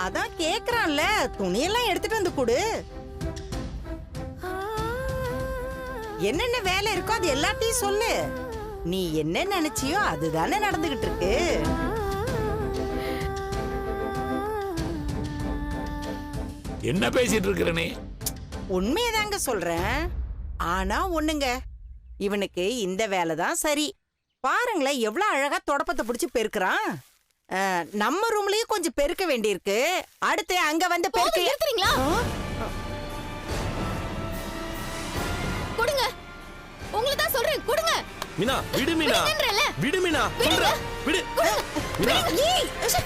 அதான் கேக்குறான்ல, துணியெல்லாம் எடுத்துட்டு வந்து கொடு. என்னென்ன வேலை இருக்கோ அது எல்லாத்தையும் சொல்லு. நீ என்ன நினைச்சியோ அதுதானே நடந்துகிட்டு இருக்கு. என்ன பேசிட்டு இருக்கிற நீ? உண்மையதாங்க சொல்றேன். ஆனா ஒண்ணுங்க, இவனுக்கு இந்த வேலை தான் சரி. பாருங்களேன் எவ்வளவு அழகா தொடப்பத்தை பிடிச்சு பெருக்குறான். நம்ம ரூம்லயும் கொஞ்சம் பெருக்க வேண்டியிருக்கு. அடுத்து அங்க வந்து நிறுத்துறீங்களா? கொடுங்க, உங்களை தான் சொல்றேன், கொடுங்க. மீனா விடு மீனா, விடு மீனா, சொல்றேன் விடு. பெருக்க.